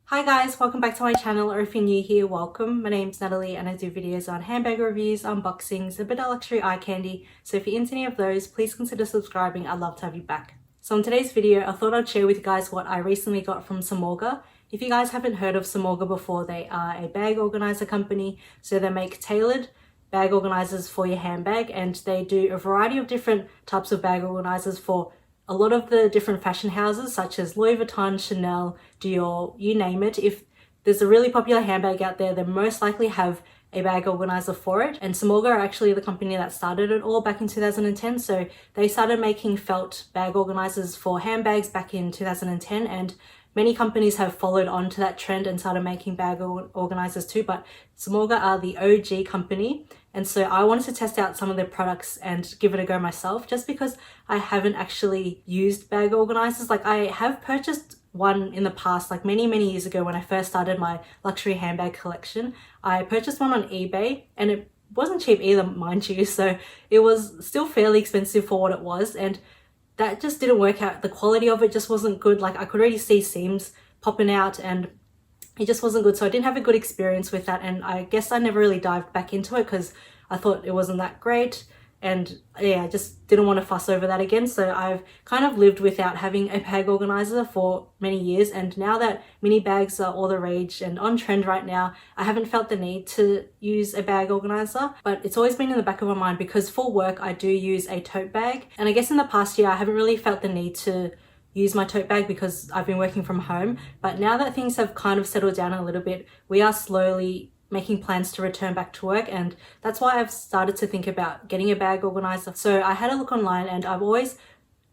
Hi guys, welcome back to my channel, or if you're new here, welcome. My name's Natalie and I do videos on handbag reviews, unboxings, a bit of luxury eye candy. So if you're into any of those, please consider subscribing. I'd love to have you back. So in today's video, I thought I'd share with you guys what I recently got from Samorga. If you guys haven't heard of Samorga before, they are a bag organizer company. So they make tailored bag organizers for your handbag, and they do a variety of different types of bag organizers for a lot of the different fashion houses such as Louis Vuitton, Chanel, Dior, you name it. If there's a really popular handbag out there, they most likely have a bag organizer for it. And Samorga are actually the company that started it all back in 2010. So they started making felt bag organizers for handbags back in 2010, and many companies have followed on to that trend and started making bag organizers too, but Samorga are the OG company. And so I wanted to test out some of their products and give it a go myself, just because I haven't actually used bag organizers. Like, I have purchased one in the past, like many years ago when I first started my luxury handbag collection. I purchased one on eBay and it wasn't cheap either, mind you. So it was still fairly expensive for what it was, and that just didn't work out. The quality of it just wasn't good. Like, I could already see seams popping out and it just wasn't good. So I didn't have a good experience with that, and I guess I never really dived back into it because I thought it wasn't that great. And yeah, I just didn't want to fuss over that again. So I've kind of lived without having a bag organizer for many years. And now that mini bags are all the rage and on trend right now, I haven't felt the need to use a bag organizer. But it's always been in the back of my mind because for work, I do use a tote bag. And I guess in the past year, I haven't really felt the need to use my tote bag because I've been working from home. But now that things have kind of settled down a little bit, we are slowly making plans to return back to work, and that's why I've started to think about getting a bag organizer. So I had a look online, and I've always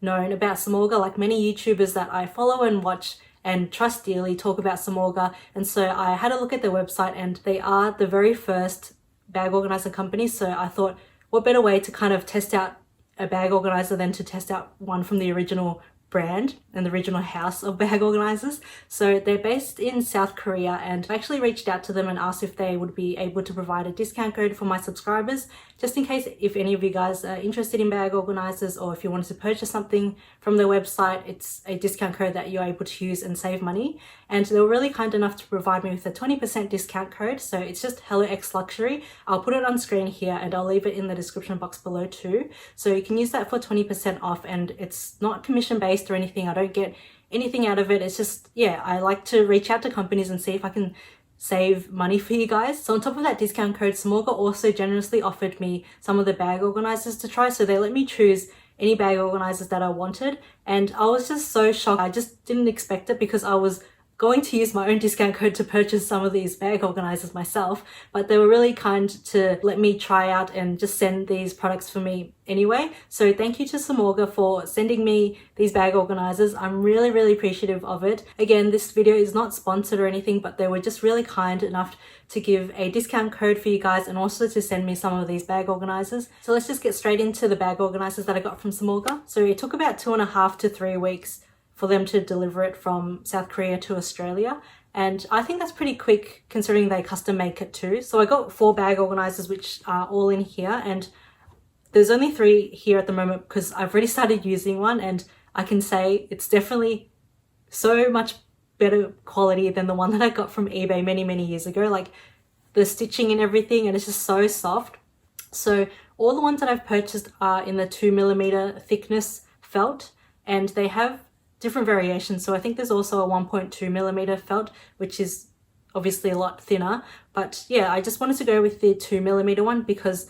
known about Samorga. Like, many YouTubers that I follow and watch and trust dearly talk about Samorga, and so I had a look at their website, and they are the very first bag organizer company. So I thought, what better way to kind of test out a bag organizer than to test out one from the original brand and the original house of bag organizers. So they're based in South Korea, and I actually reached out to them and asked if they would be able to provide a discount code for my subscribers, just in case if any of you guys are interested in bag organizers, or if you wanted to purchase something from their website, it's a discount code that you're able to use and save money. And they were really kind enough to provide me with a 20% discount code. So it's just HelloX Luxury. I'll put it on screen here and I'll leave it in the description box below too. So you can use that for 20% off, and it's not commission based or anything. I don't get anything out of it. It's just, yeah, I like to reach out to companies and see if I can save money for you guys. So on top of that discount code, Samorga also generously offered me some of the bag organizers to try. So they let me choose any bag organizers that I wanted, and I was just so shocked. I just didn't expect it because I was going to use my own discount code to purchase some of these bag organizers myself, but they were really kind to let me try out and just send these products for me anyway. So thank you to Samorga for sending me these bag organizers. I'm really appreciative of it. Again, this video is not sponsored or anything, but they were just really kind enough to give a discount code for you guys and also to send me some of these bag organizers. So let's just get straight into the bag organizers that I got from Samorga. So it took about 2.5 to 3 weeks for them to deliver it from South Korea to Australia. And I think that's pretty quick considering they custom make it too. So I got 4 bag organizers, which are all in here, and there's only 3 here at the moment because I've already started using one, and I can say it's definitely so much better quality than the one that I got from eBay many years ago. Like, the stitching and everything, and it's just so soft. So all the ones that I've purchased are in the 2mm thickness felt, and they have different variations. So I think there's also a 1.2mm felt, which is obviously a lot thinner. But yeah, I just wanted to go with the 2mm one because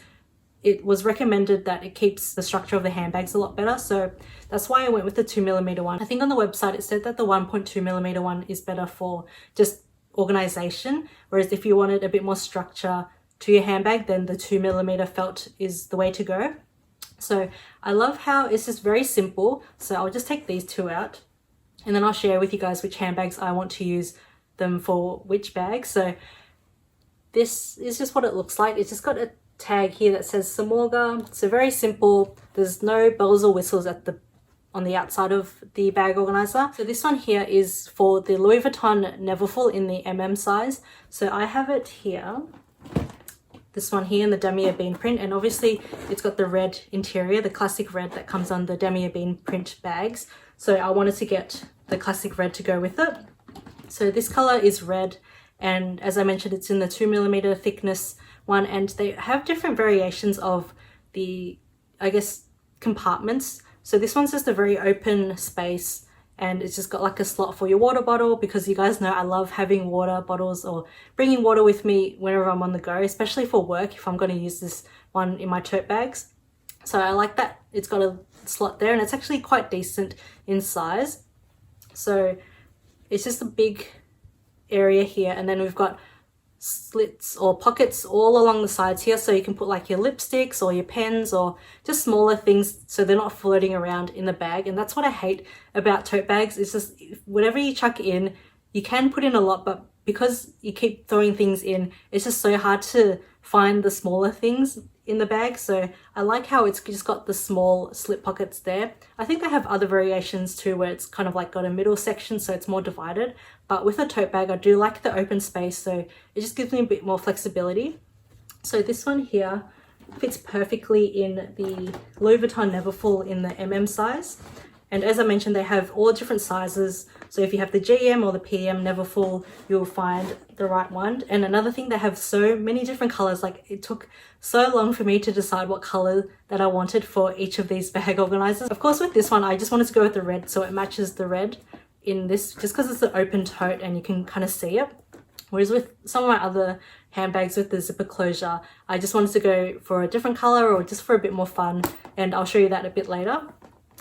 it was recommended that it keeps the structure of the handbags a lot better. So that's why I went with the 2mm one. I think on the website it said that the 1.2mm one is better for just organization, whereas if you wanted a bit more structure to your handbag, then the 2mm felt is the way to go. So I love how it's just very simple. So I'll just take these 2 out, and then I'll share with you guys which handbags I want to use them for which bag. So this is just what it looks like. It's just got a tag here that says Samorga. So very simple. There's no bells or whistles on the outside of the bag organizer. So this one here is for the Louis Vuitton Neverfull in the size. So I have it here. This one here in the damier bean print, and obviously it's got the red interior, the classic red that comes on the damier bean print bags. So I wanted to get the classic red to go with it. So this color is red, and as I mentioned, it's in the 2mm thickness one, and they have different variations of the, I guess, compartments. So this one's just a very open space, and it's just got like a slot for your water bottle, because you guys know I love having water bottles or bringing water with me whenever I'm on the go, especially for work if I'm going to use this one in my tote bags. So I like that it's got a slot there, and it's actually quite decent in size. So it's just a big area here, and then we've got slits or pockets all along the sides here, so you can put like your lipsticks or your pens or just smaller things so they're not floating around in the bag. And that's what I hate about tote bags, is just whatever you chuck in, you can put in a lot, but because you keep throwing things in, it's just so hard to find the smaller things in the bag. So I like how it's just got the small slip pockets there. I think they have other variations too, where it's kind of like got a middle section so it's more divided, but with a tote bag I do like the open space, so it just gives me a bit more flexibility. So this one here fits perfectly in the Louis Vuitton Neverfull in the MM size. And as I mentioned, they have all different sizes. So if you have the GM or the PM Neverfull, you'll find the right one. And another thing, they have so many different colors. Like, it took so long for me to decide what color that I wanted for each of these bag organizers. Of course, with this one, I just wanted to go with the red, so it matches the red in this, just because it's an open tote and you can kind of see it. Whereas with some of my other handbags with the zipper closure, I just wanted to go for a different color or just for a bit more fun. And I'll show you that a bit later.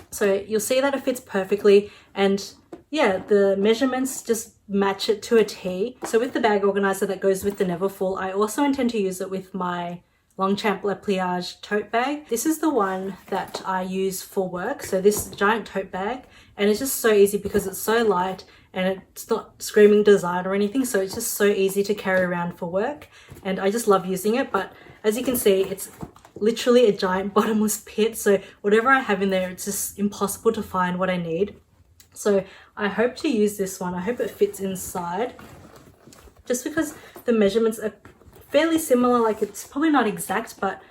So you'll see that it fits perfectly, and yeah, the measurements just match it to a T. So with the bag organizer that goes with the Neverfull, I also intend to use it with my Longchamp Le Pliage tote bag. This is the one that I use for work, so this giant tote bag, and it's just so easy because it's so light and it's not screaming design or anything, so it's just so easy to carry around for work, and I just love using it. But as you can see, it's literally a giant bottomless pit, so whatever I have in there, it's just impossible to find what I need. So I hope to use this one. I hope it fits inside, just because the measurements are fairly similar. Like, it's probably not exact, but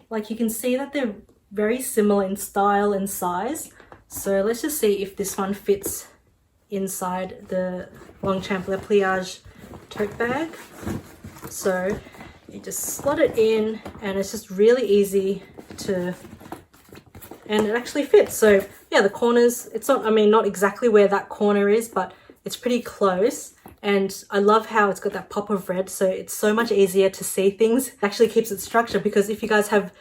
like you can see that they're very similar in style and size. So let's just see if this one fits inside the Longchamp Le Pliage tote bag. So you just slot it in, and it's just really easy to, and it actually fits. So yeah, the corners, it's not, I mean, not exactly where that corner is, but it's pretty close. And I love how it's got that pop of red, so it's so much easier to see things. It actually keeps it structured, because if you guys have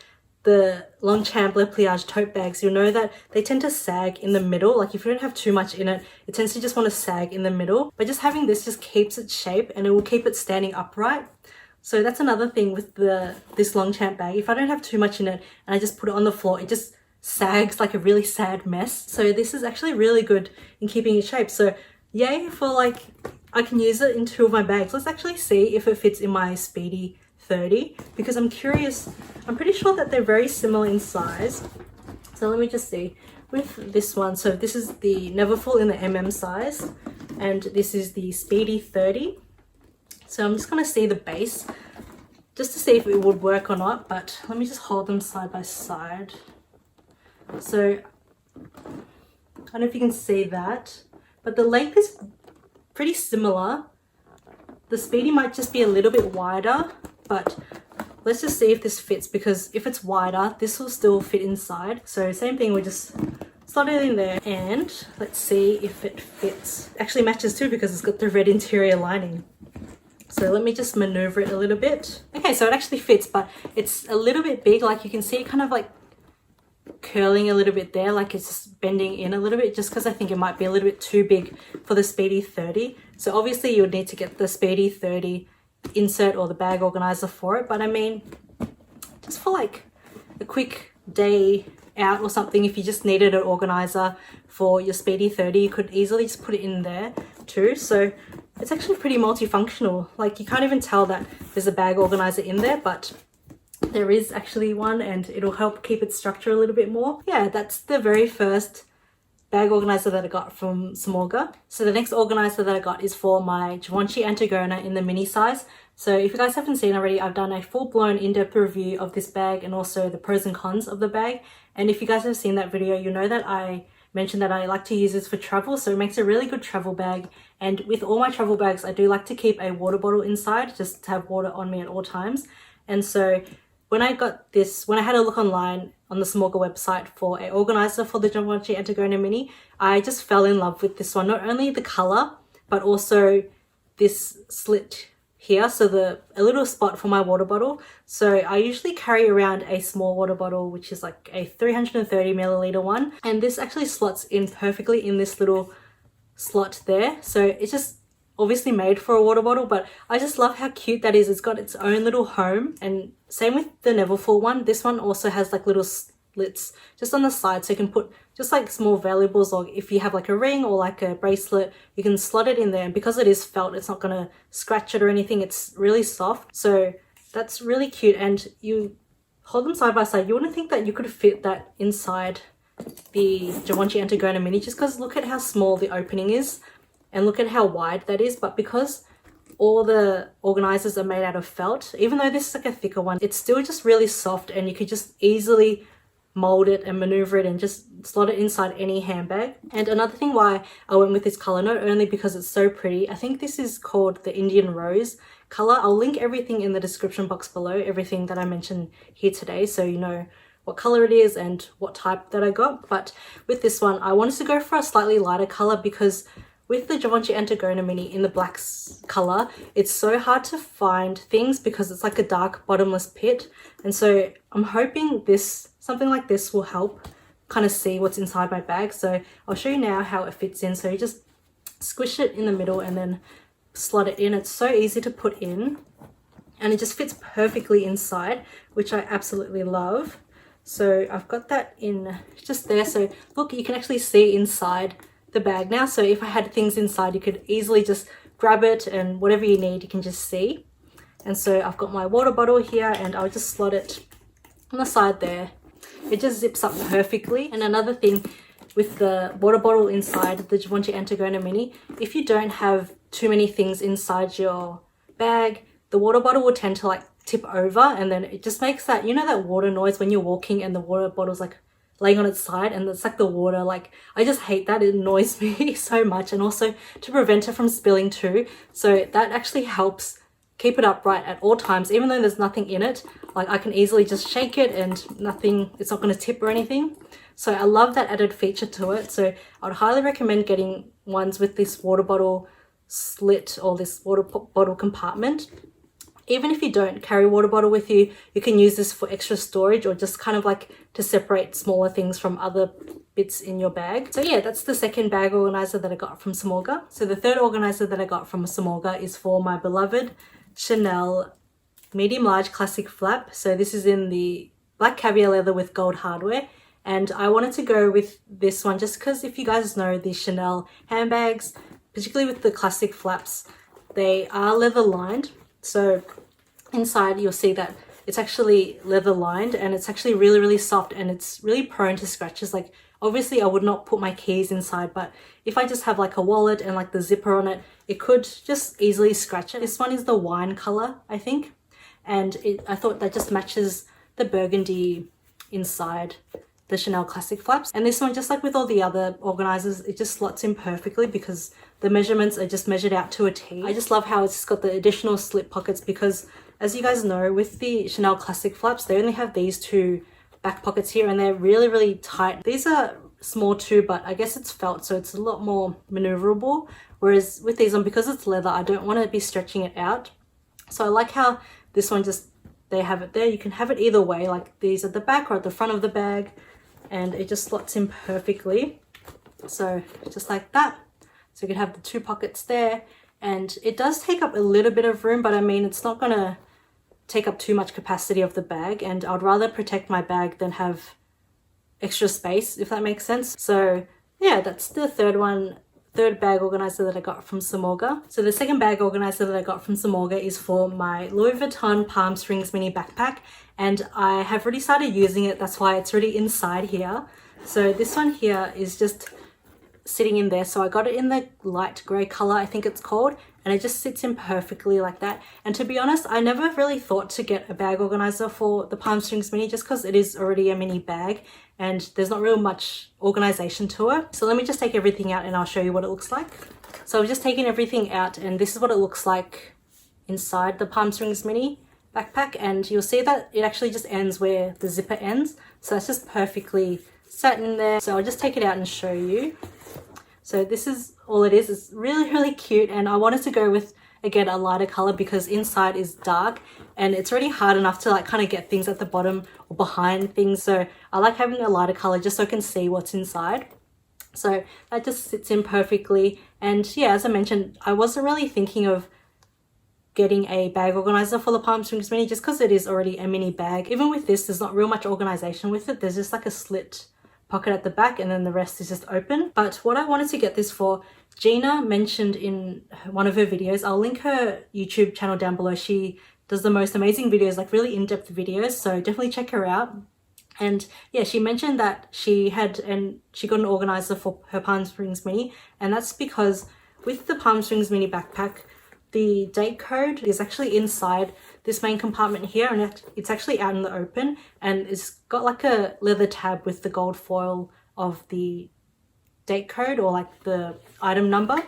the Longchamp Le Pliage tote bags, you'll know that they tend to sag in the middle. Like, if you don't have too much in it, it tends to just want to sag in the middle. But just having this just keeps its shape, and it will keep it standing upright. So that's another thing with this Longchamp bag. If I don't have too much in it and I just put it on the floor, it just sags like a really sad mess. So this is actually really good in keeping its shape. So yay for, like, I can use it in 2 of my bags. Let's actually see if it fits in my Speedy 30, because I'm curious. I'm pretty sure that they're very similar in size. So let me just see with this one. So this is the Neverfull in the MM size, and this is the Speedy 30. So I'm just going to see the base just to see if it would work or not, but let me just hold them side by side. So I don't know if you can see that, but the length is pretty similar. The Speedy might just be a little bit wider, but let's just see if this fits, because if it's wider, this will still fit inside. So same thing, we just slot it in there, and let's see if it fits. It actually matches too, because it's got the red interior lining. So let me just maneuver it a little bit. Okay, so it actually fits, but it's a little bit big. Like, you can see it kind of like curling a little bit there, like it's just bending in a little bit, just because I think it might be a little bit too big for the Speedy 30. So obviously you would need to get the Speedy 30 insert or the bag organizer for it. But I mean, just for like a quick day out or something, if you just needed an organizer for your Speedy 30, you could easily just put it in there too. So it's actually pretty multifunctional. Like, you can't even tell that there's a bag organizer in there, but there is actually one, and it'll help keep its structure a little bit more. Yeah, that's the very first bag organizer that I got from Samorga. So the next organizer that I got is for my Givenchy Antigona in the mini size. So if you guys haven't seen already, I've done a full-blown in-depth review of this bag and also the pros and cons of the bag. And if you guys have seen that video, you know that I mentioned that I like to use this for travel, so it makes a really good travel bag. And with all my travel bags, I do like to keep a water bottle inside, just to have water on me at all times. And so when I got this, when I had a look online on the Samorga website for an organizer for the Givenchy Antigona Mini, I just fell in love with this one. Not only the color, but also this slit here, so a little spot for my water bottle. So I usually carry around a small water bottle, which is like a 330 milliliter one, and this actually slots in perfectly in this little slot there. So it's just obviously made for a water bottle, but I just love how cute that is. It's got its own little home, and same with the Neverfull one. This one also has like little slits just on the side, so you can put just like small valuables, or if you have like a ring or like a bracelet, you can slot it in there. And because it is felt, it's not gonna scratch it or anything. It's really soft, so that's really cute. And you hold them side by side. You wouldn't think that you could fit that inside the Givenchy Antigona Mini, just because look at how small the opening is and look at how wide that is. But because all the organizers are made out of felt, even though this is like a thicker one, it's still just really soft, and you could just easily mold it and maneuver it and just slot it inside any handbag. And another thing why I went with this color, not only because it's so pretty, I think this is called the Indian Rose color. I'll link everything in the description box below, everything that I mentioned here today, so you know what color it is and what type that I got. But with this one, I wanted to go for a slightly lighter color, because with the Givenchy Antigona Mini in the black color, it's so hard to find things because it's like a dark bottomless pit. And so I'm hoping something like this will help kind of see what's inside my bag. So I'll show you now how it fits in. So you just squish it in the middle and then slot it in. It's so easy to put in, and it just fits perfectly inside, which I absolutely love. So I've got that in just there. So look, you can actually see inside the bag now. So if I had things inside, you could easily just grab it, and whatever you need, you can just see. And so I've got my water bottle here, and I'll just slot it on the side there. It just zips up perfectly. And another thing with the water bottle inside the Givenchy Antigona Mini, if you don't have too many things inside your bag, the water bottle will tend to like tip over, and then it just makes that, you know, that water noise when you're walking and the water bottle's like laying on its side, and it's like the water, like I just hate that. It annoys me so much. And also to prevent it from spilling too, so that actually helps keep it upright at all times. Even though there's nothing in it, like I can easily just shake it and it's not going to tip or anything. So I love that added feature to it. So I would highly recommend getting ones with this water bottle slit or this water bottle compartment. Even if you don't carry a water bottle with you, you can use this for extra storage, or just kind of like to separate smaller things from other bits in your bag. So yeah, that's the second bag organizer that I got from Samorga. So the third organizer that I got from Samorga is for my beloved Chanel medium large classic flap. So this is in the black caviar leather with gold hardware, and I wanted to go with this one just because, if you guys know the Chanel handbags, particularly with the classic flaps, they are leather lined. So inside you'll see that it's actually leather lined, and it's actually really, really soft, and it's really prone to scratches. Like obviously I would not put my keys inside, but if I just have like a wallet and like the zipper on it, it could just easily scratch it. This one is the wine color, I think, and I thought that just matches the burgundy inside the Chanel classic flaps. And this one, just like with all the other organizers, it just slots in perfectly because the measurements are just measured out to a T. I just love how it's got the additional slip pockets, because as you guys know, with the Chanel classic flaps, they only have these two back pockets here, and they're really, really tight. These are small too, but I guess it's felt, so it's a lot more maneuverable. Whereas with these one, because it's leather, I don't want to be stretching it out. So I like how this one just, they have it there. You can have it either way, like these at the back or at the front of the bag, and it just slots in perfectly. So just like that. So you can have the two pockets there, and it does take up a little bit of room, but I mean, it's not gonna take up too much capacity of the bag, and I'd rather protect my bag than have extra space, if that makes sense. So yeah, that's the third bag organizer that I got from Samorga. So the second bag organizer that I got from Samorga is for my Louis Vuitton Palm Springs mini backpack, and I have already started using it. That's why it's already inside here. So this one here is just sitting in there. So I got it in the light grey color, I think it's called, and it just sits in perfectly like that. And to be honest, I never really thought to get a bag organizer for the Palm Springs Mini just because it is already a mini bag and there's not real much organization to it. So let me just take everything out and I'll show you what it looks like. So I've just taken everything out and this is what it looks like inside the Palm Springs Mini backpack, and you'll see that it actually just ends where the zipper ends. So that's just perfectly sat in there. So I'll just take it out and show you. So this is all it is. It's really, really cute, and I wanted to go with, again, a lighter color because inside is dark and it's already hard enough to like kind of get things at the bottom or behind things. So I like having a lighter color just so I can see what's inside. So that just sits in perfectly. And yeah, as I mentioned, I wasn't really thinking of getting a bag organizer for the Palm Springs Mini just because it is already a mini bag. Even with this, there's not real much organization with it. There's just like a slit pocket at the back and then the rest is just open. But what I wanted to get this for, Gina mentioned in one of her videos, I'll link her YouTube channel down below. She does the most amazing videos, like really in-depth videos, so definitely check her out. And yeah, she mentioned that she got an organizer for her Palm Springs Mini, and that's because with the Palm Springs Mini backpack, the date code is actually inside this main compartment here, and it's actually out in the open, and it's got like a leather tab with the gold foil of the date code or like the item number.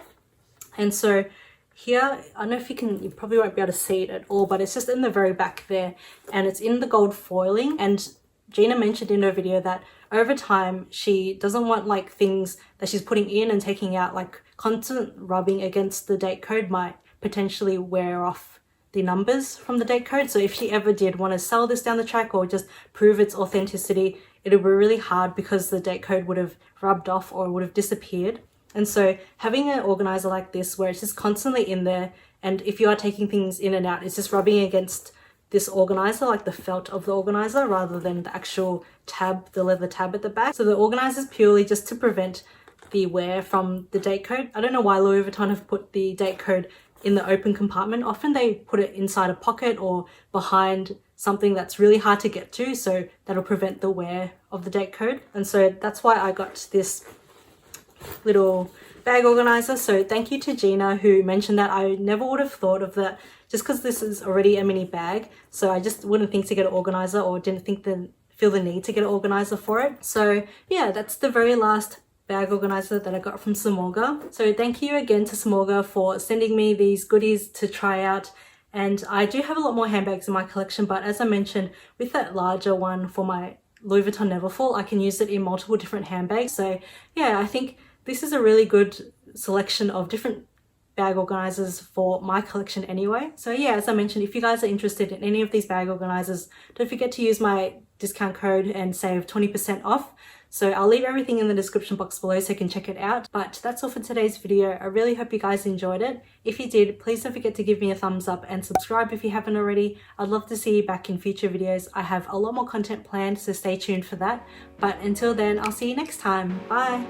And so here, I don't know if you probably won't be able to see it at all, but it's just in the very back there and it's in the gold foiling. And Gina mentioned in her video that over time she doesn't want like things that she's putting in and taking out, like constant rubbing against the date code might potentially wear off the numbers from the date code. So if she ever did want to sell this down the track or just prove its authenticity, it would be really hard because the date code would have rubbed off or would have disappeared. And so having an organizer like this where it's just constantly in there, and if you are taking things in and out, it's just rubbing against this organizer, like the felt of the organizer, rather than the actual tab, the leather tab at the back. So the organizer is purely just to prevent the wear from the date code. I don't know why Louis Vuitton have put the date code in the open compartment. Often they put it inside a pocket or behind something that's really hard to get to, so that'll prevent the wear of the date code. And so that's why I got this little bag organizer. So thank you to Gina who mentioned that. I never would have thought of that just because this is already a mini bag, so I just wouldn't think to get an organizer or didn't feel the need to get an organizer for it. So yeah, that's the very last bag organizer that I got from Samorga. So thank you again to Samorga for sending me these goodies to try out. And I do have a lot more handbags in my collection, but as I mentioned, with that larger one for my Louis Vuitton Neverfull, I can use it in multiple different handbags. So yeah, I think this is a really good selection of different bag organizers for my collection anyway. So yeah, as I mentioned, if you guys are interested in any of these bag organizers, don't forget to use my discount code and save 20% off. So I'll leave everything in the description box below so you can check it out. But that's all for today's video. I really hope you guys enjoyed it. If you did, please don't forget to give me a thumbs up and subscribe if you haven't already. I'd love to see you back in future videos. I have a lot more content planned, so stay tuned for that. But until then, I'll see you next time. Bye!